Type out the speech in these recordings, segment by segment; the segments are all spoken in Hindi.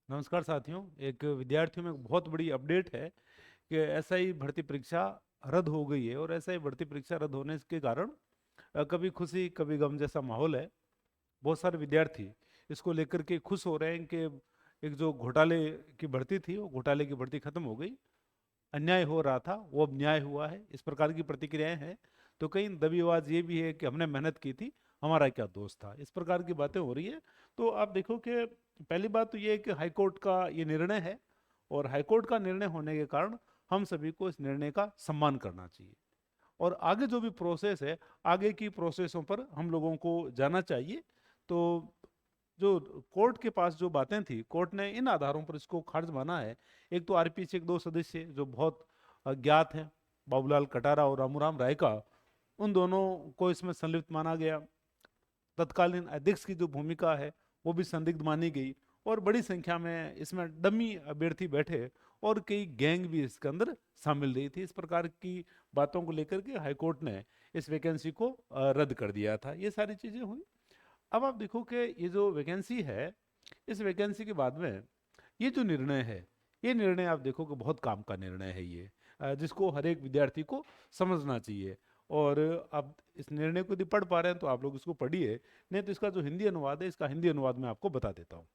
नमस्कार साथियों। एक विद्यार्थियों में एक बहुत बड़ी अपडेट है कि एसआई भर्ती परीक्षा रद्द हो गई है। और एसआई भर्ती परीक्षा रद्द होने के कारण कभी खुशी कभी गम जैसा माहौल है। बहुत सारे विद्यार्थी इसको लेकर के खुश हो रहे हैं कि एक जो घोटाले की भर्ती थी वो घोटाले की भर्ती खत्म हो गई। अन्याय हो रहा था वो अब न्याय हुआ है, इस प्रकार की प्रतिक्रियाएं हैं। तो कहीं दबी आवाज ये भी है कि हमने मेहनत की थी, हमारा क्या दोष था, इस प्रकार की बातें हो रही है। तो आप देखो कि पहली बात तो ये है कि हाईकोर्ट का ये निर्णय है, और हाईकोर्ट का निर्णय होने के कारण हम सभी को इस निर्णय का सम्मान करना चाहिए। और आगे जो भी प्रोसेस है, आगे की प्रोसेसों पर हम लोगों को जाना चाहिए। तो जो कोर्ट के पास जो बातें थी, कोर्ट ने इन आधारों पर इसको खारिज माना है। एक तो आरपीएस के एक दो सदस्य जो बहुत ज्ञात हैं, बाबूलाल कटारा और रामूराम राय का, उन दोनों को इसमें संलिप्त माना गया। तत्कालीन अध्यक्ष की जो भूमिका है वो भी संदिग्ध मानी गई। और बड़ी संख्या में इसमें डमी अभ्यर्थी बैठे और कई गैंग भी इसके अंदर शामिल रही थी। इस प्रकार की बातों को लेकर के हाईकोर्ट ने इस वैकेंसी को रद्द कर दिया था। ये सारी चीजें हुई। अब आप देखो कि ये जो वैकेंसी है, इस वैकेंसी के बाद में ये जो निर्णय है, ये निर्णय आप देखो कि बहुत काम का निर्णय है ये, जिसको हर एक विद्यार्थी को समझना चाहिए। और आप इस निर्णय को यदि पढ़ पा रहे हैं तो आप लोग इसको पढ़िए, नहीं तो इसका जो हिंदी अनुवाद है, इसका हिंदी अनुवाद मैं आपको बता देता हूँ।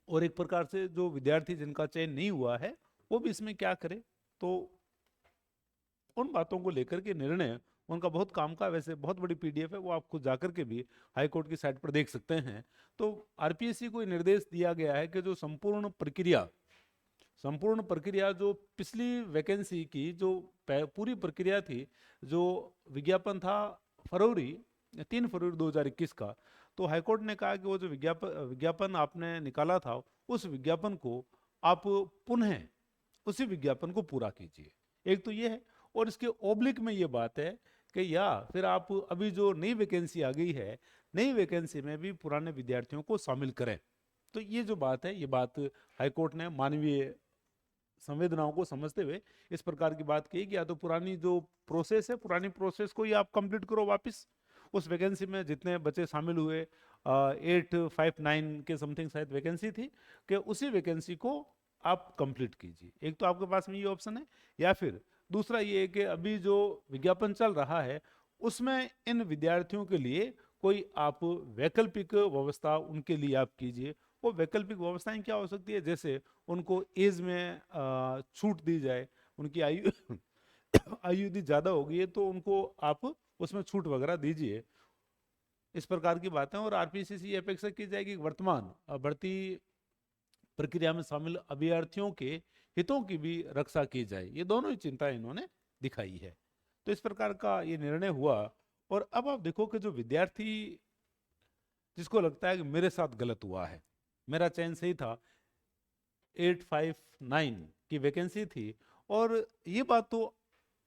और एक प्रकार से जो विद्यार्थी जिनका चयन नहीं हुआ है वो भी इसमें क्या करे, तो उन बातों को लेकर के निर्णय उनका बहुत काम का, वैसे बहुत बड़ी पीडीएफ है, वो आप खुद जाकर के भी हाई कोर्ट की साइट पर देख सकते हैं। तो आरपीएससी को ये निर्देश दिया गया है कि जो संपूर्ण प्रक्रिया जो पिछली वैकेंसी की जो पूरी प्रक्रिया थी, जो विज्ञापन था फरवरी 3 फरवरी 2021 का, तो हाईकोर्ट ने कहा कि वो जो विज्ञापन आपने निकाला था, उस विज्ञापन को आप पुनः उसी विज्ञापन को पूरा कीजिए। एक तो ये है। और इसके ओब्लिक में ये बात है कि या फिर आप अभी जो नई वैकेंसी आ गई है, नई वैकेंसी में भी पुराने विद्यार्थियों को शामिल करें। तो ये जो बात है, ये बात हाईकोर्ट ने मानवीय संवेदनाओं को समझते हुए इस प्रकार की बात कही कि या तो पुरानी जो प्रोसेस है, पुरानी प्रोसेस को ही आप कंप्लीट करो वापस। उस वैकेंसी में जितने बच्चे शामिल हुए, 859 के समथिंग शायद वैकेंसी थी, कि उसी वैकेंसी को आप कंप्लीट कीजिए। एक तो आपके पास में ये ऑप्शन है। या फिर दूसरा ये है कि अभी जो विज्ञापन चल रहा है उसमें इन विद्यार्थियों के लिए कोई आप वैकल्पिक व्यवस्था उनके लिए आप कीजिए। वो वैकल्पिक व्यवस्थाएं क्या हो सकती है, जैसे उनको एज में छूट दी जाए। उनकी आयु आयु यदि ज्यादा हो गई है तो उनको आप उसमें छूट वगैरह दीजिए। इस प्रकार की बातें। और आरपीसीसी ये अपेक्षा की जाएगी कि वर्तमान भर्ती प्रक्रिया में शामिल अभ्यर्थियों के हितों की भी रक्षा की जाए। ये दोनों ही चिंता इन्होंने दिखाई है। तो इस प्रकार का ये निर्णय हुआ। और अब आप देखो कि जो विद्यार्थी जिसको लगता है कि मेरे साथ गलत हुआ है, मेरा चयन सही था, 859 की वैकेंसी थी। और ये बात तो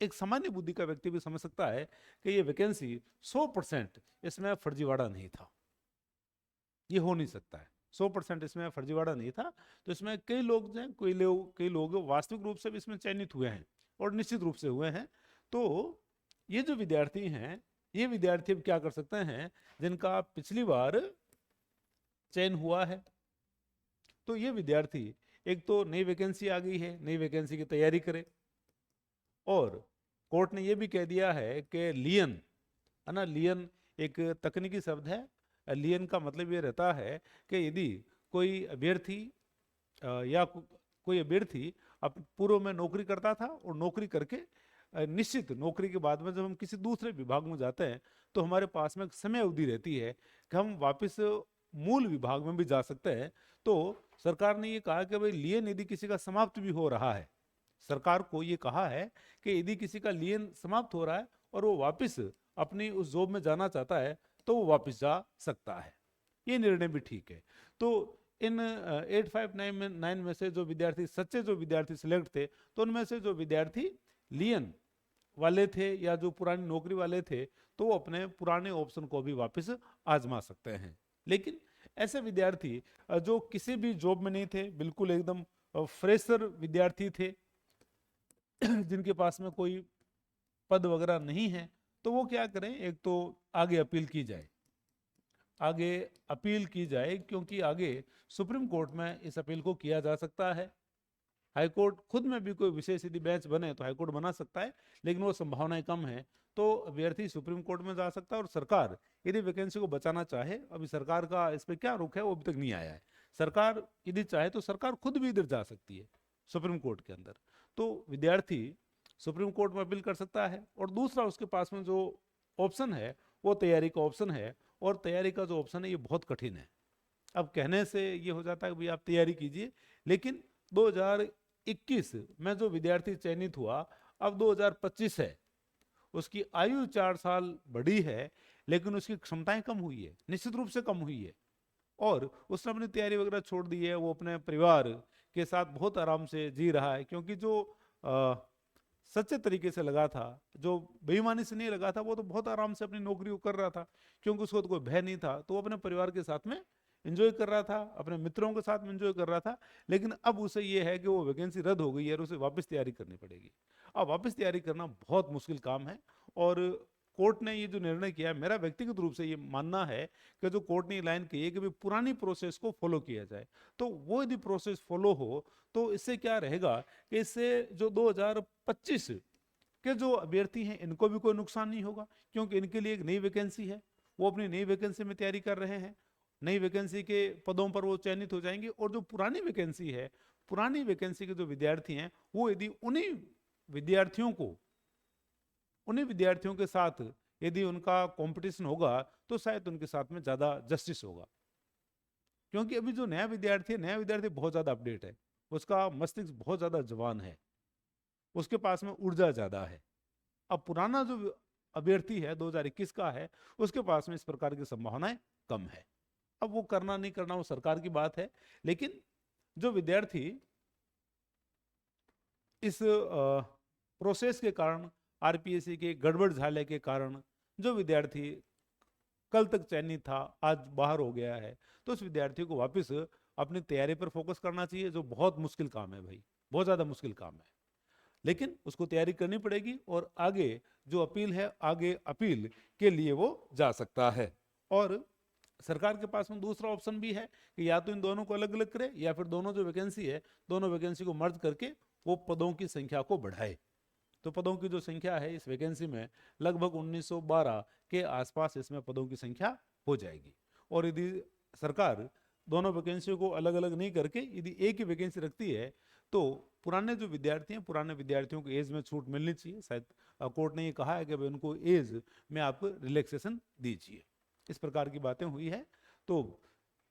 एक सामान्य बुद्धि का व्यक्ति भी समझ सकता है कि ये वैकेंसी 100% इसमें फर्जीवाड़ा नहीं था, ये हो नहीं सकता है। 100% इसमें फर्जीवाड़ा नहीं था। तो इसमें कई लोग जो हैं, कई लोग वास्तविक रूप से भी इसमें चयनित हुए हैं, और निश्चित रूप से हुए हैं। तो ये जो विद्यार्थी हैं, ये विद्यार्थी अब क्या कर सकते हैं, जिनका पिछली बार चयन हुआ है, तो ये विद्यार्थी एक तो नई वैकेंसी आ गई है, नई वैकेंसी की तैयारी करे। और कोर्ट ने ये भी कह दिया है कि लियन, है ना, लियन एक तकनीकी शब्द है। लियन का मतलब ये रहता है कि यदि कोई अभ्यर्थी या कोई अभ्यर्थी अब पूर्व में नौकरी करता था और नौकरी करके निश्चित नौकरी के बाद में जब हम किसी दूसरे विभाग में जाते हैं तो हमारे पास में एक समय अवधि रहती है कि हम वापस मूल विभाग में भी जा सकते हैं। तो सरकार ने ये कहा कि भाई लियन यदि किसी का समाप्त भी हो रहा है, सरकार को ये कहा है कि यदि किसी का लियन समाप्त हो रहा है और वो वापस अपनी उस जॉब में जाना चाहता है तो वो वापस जा सकता है। ये निर्णय भी ठीक है। तो इन 859 में से जो विद्यार्थी, सच्चे जो विद्यार्थी सिलेक्ट थे, तो उनमें से जो विद्यार्थी लियन वाले थे या जो पुरानी नौकरी वाले थे, तो वो अपने पुराने ऑप्शन को भी वापस आजमा सकते हैं। लेकिन ऐसे विद्यार्थी जो किसी भी जॉब में नहीं थे, बिल्कुल एकदम फ्रेशर विद्यार्थी थे, जिनके पास में कोई पद वगैरह नहीं है, तो वो क्या करें, एक तो आगे अपील की जाए। आगे अपील की जाए, क्योंकि आगे सुप्रीम कोर्ट में इस अपील को किया जा सकता है। हाईकोर्ट खुद में भी कोई विशेष यदि बेंच बने तो हाईकोर्ट बना सकता है, लेकिन वो संभावनाएं कम है। तो अभ्यर्थी सुप्रीम कोर्ट में जा सकता है, और सरकार यदि वैकेंसी को बचाना चाहे, अभी सरकार का इस पर क्या रुख है वो अभी तक नहीं आया है। सरकार यदि चाहे तो सरकार खुद भी इधर जा सकती है सुप्रीम कोर्ट के अंदर। तो विद्यार्थी सुप्रीम कोर्ट में अपील कर सकता है, और दूसरा उसके पास में जो ऑप्शन है वो तैयारी का ऑप्शन है, और तैयारी का जो ऑप्शन है ये बहुत कठिन है। अब कहने से ये हो जाता है कि भाई आप तैयारी कीजिए, लेकिन 2021 में जो विद्यार्थी चयनित हुआ, अब 2025 है, उसकी आयु 4 साल बढ़ी है, लेकिन उसकी क्षमताएं कम हुई है, निश्चित रूप से कम हुई है, और उसने अपनी तैयारी वगैरह छोड़ दी है। वो अपने परिवार के साथ बहुत आराम से जी रहा है, क्योंकि जो सच्चे तरीके से लगा था, जो बेईमानी से नहीं लगा था, वो तो बहुत आराम से अपनी नौकरी को कर रहा था, क्योंकि उसको तो कोई भय नहीं था। तो वो अपने परिवार के साथ में एंजॉय कर रहा था, अपने मित्रों के साथ में एंजॉय कर रहा था। लेकिन अब उसे ये है कि वो वैकेंसी रद्द हो गई है और उसे वापस तैयारी करनी पड़ेगी। अब वापस तैयारी करना बहुत मुश्किल काम है, और कोर्ट ने ये जो निर्णय किया, मेरा व्यक्तिगत रूप से ये मानना है कि जो कोर्ट ने ये लाइन कही है कि भाई पुरानी प्रोसेस को फॉलो किया जाए, तो वो यदि प्रोसेस फॉलो हो तो इससे क्या रहेगा कि इससे जो 2025 के जो अभ्यर्थी हैं इनको भी कोई नुकसान नहीं होगा, क्योंकि इनके लिए एक नई वैकेंसी है, वो अपनी नई वैकेंसी में तैयारी कर रहे हैं, नई वैकेंसी के पदों पर वो चयनित हो जाएंगे। और जो पुरानी वैकेंसी है, पुरानी वैकेंसी के जो विद्यार्थी हैं, वो यदि उन्हीं विद्यार्थियों के साथ यदि उनका कंपटीशन होगा, तो शायद उनके साथ में ज्यादा जस्टिस होगा। क्योंकि अभी जो नया विद्यार्थी बहुत ज्यादा अपडेट है, उसका मस्तिष्क बहुत ज्यादा जवान है, उसके पास में ऊर्जा ज्यादा है। अब पुराना जो अभ्यर्थी है 2021 का है, उसके पास में इस प्रकार की संभावनाएं कम है। अब वो करना नहीं करना वो सरकार की बात है, लेकिन जो विद्यार्थी इस प्रोसेस के कारण, आरपीएससी के गड़बड़ झाले के कारण, जो विद्यार्थी कल तक चयनित था आज बाहर हो गया है, तो उस विद्यार्थी को वापस अपनी तैयारी पर फोकस करना चाहिए, जो बहुत मुश्किल काम है भाई, बहुत ज्यादा मुश्किल काम है। लेकिन उसको तैयारी करनी पड़ेगी, और आगे जो अपील है, आगे अपील के लिए वो जा सकता है। और सरकार के पास में दूसरा ऑप्शन भी है कि या तो इन दोनों को अलग अलग करे, या फिर दोनों जो वैकेंसी है, दोनों वैकेंसी को मर्ज करके वो पदों की संख्या को बढ़ाए। तो पदों की जो संख्या है इस वैकेंसी में लगभग 1912 के आसपास इसमें पदों की संख्या हो जाएगी। और यदि सरकार दोनों वैकेंसियों को अलग अलग नहीं करके यदि एक ही वैकेंसी रखती है, तो पुराने जो विद्यार्थी हैं, पुराने विद्यार्थियों को एज में छूट मिलनी चाहिए। शायद कोर्ट ने ये कहा है कि भाई उनको एज में आप रिलैक्सेशन दीजिए। इस प्रकार की बातें हुई है। तो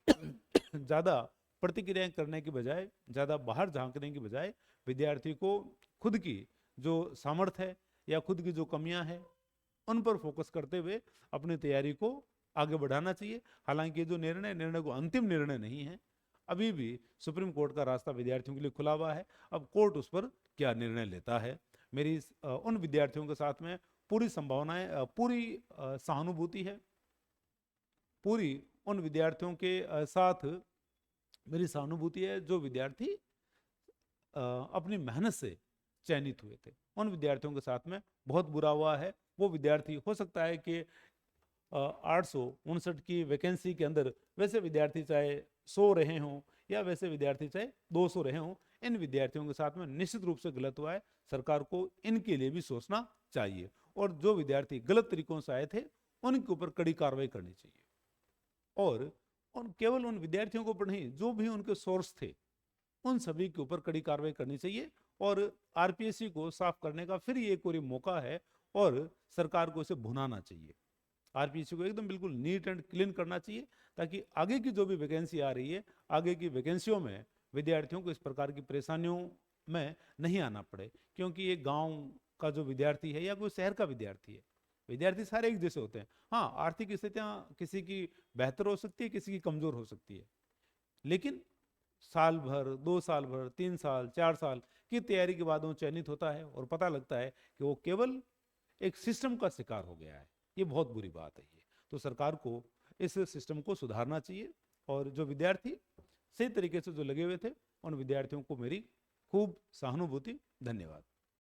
ज़्यादा प्रतिक्रियाएं करने की बजाय, ज़्यादा बाहर झांकने की बजाय, विद्यार्थी को खुद की जो सामर्थ्य है या खुद की जो कमियां हैं उन पर फोकस करते हुए अपनी तैयारी को आगे बढ़ाना चाहिए। हालांकि जो निर्णय को अंतिम निर्णय नहीं है, अभी भी सुप्रीम कोर्ट का रास्ता विद्यार्थियों के लिए खुला हुआ है। अब कोर्ट उस पर क्या निर्णय लेता है। मेरी उन विद्यार्थियों के साथ में पूरी संभावनाएं, पूरी सहानुभूति है, पूरी उन विद्यार्थियों के साथ मेरी सहानुभूति है जो विद्यार्थी अपनी मेहनत से चयनित हुए थे। उन विद्यार्थियों के साथ में बहुत बुरा हुआ है। वो विद्यार्थी हो सकता है कि 859 की वैकेंसी के अंदर वैसे विद्यार्थी चाहे 100 रहे हों, या वैसे विद्यार्थी चाहे 200 रहे हों, इन विद्यार्थियों के साथ में निश्चित रूप से गलत हुआ है। सरकार को इनके लिए भी सोचना चाहिए, और जो विद्यार्थी गलत तरीकों से आए थे उनके ऊपर कड़ी कार्रवाई करनी चाहिए। और केवल उन विद्यार्थियों को ऊपर नहीं, जो भी उनके सोर्स थे उन सभी के ऊपर कड़ी कार्रवाई करनी चाहिए। और आरपीएससी को साफ करने का फिर ये एक और मौका है, और सरकार को इसे भुनाना चाहिए। आरपीएससी को एकदम बिल्कुल नीट एंड क्लीन करना चाहिए, ताकि आगे की जो भी वैकेंसी आ रही है, आगे की वैकेंसियों में विद्यार्थियों को इस प्रकार की परेशानियों में नहीं आना पड़े। क्योंकि ये गांव का जो विद्यार्थी है या कोई शहर का विद्यार्थी है, विद्यार्थी सारे एक जैसे होते हैं। हाँ, आर्थिक स्थितियां किसी की बेहतर हो सकती है, किसी की कमजोर हो सकती है, लेकिन साल भर, 2 साल भर, 3 साल, 4 साल की तैयारी के बाद वो चयनित होता है, और पता लगता है कि वो केवल एक सिस्टम का शिकार हो गया है। ये बहुत बुरी बात है। ये तो सरकार को इस सिस्टम को सुधारना चाहिए, और जो विद्यार्थी सही तरीके से जो लगे हुए थे उन विद्यार्थियों को मेरी खूब सहानुभूति। धन्यवाद।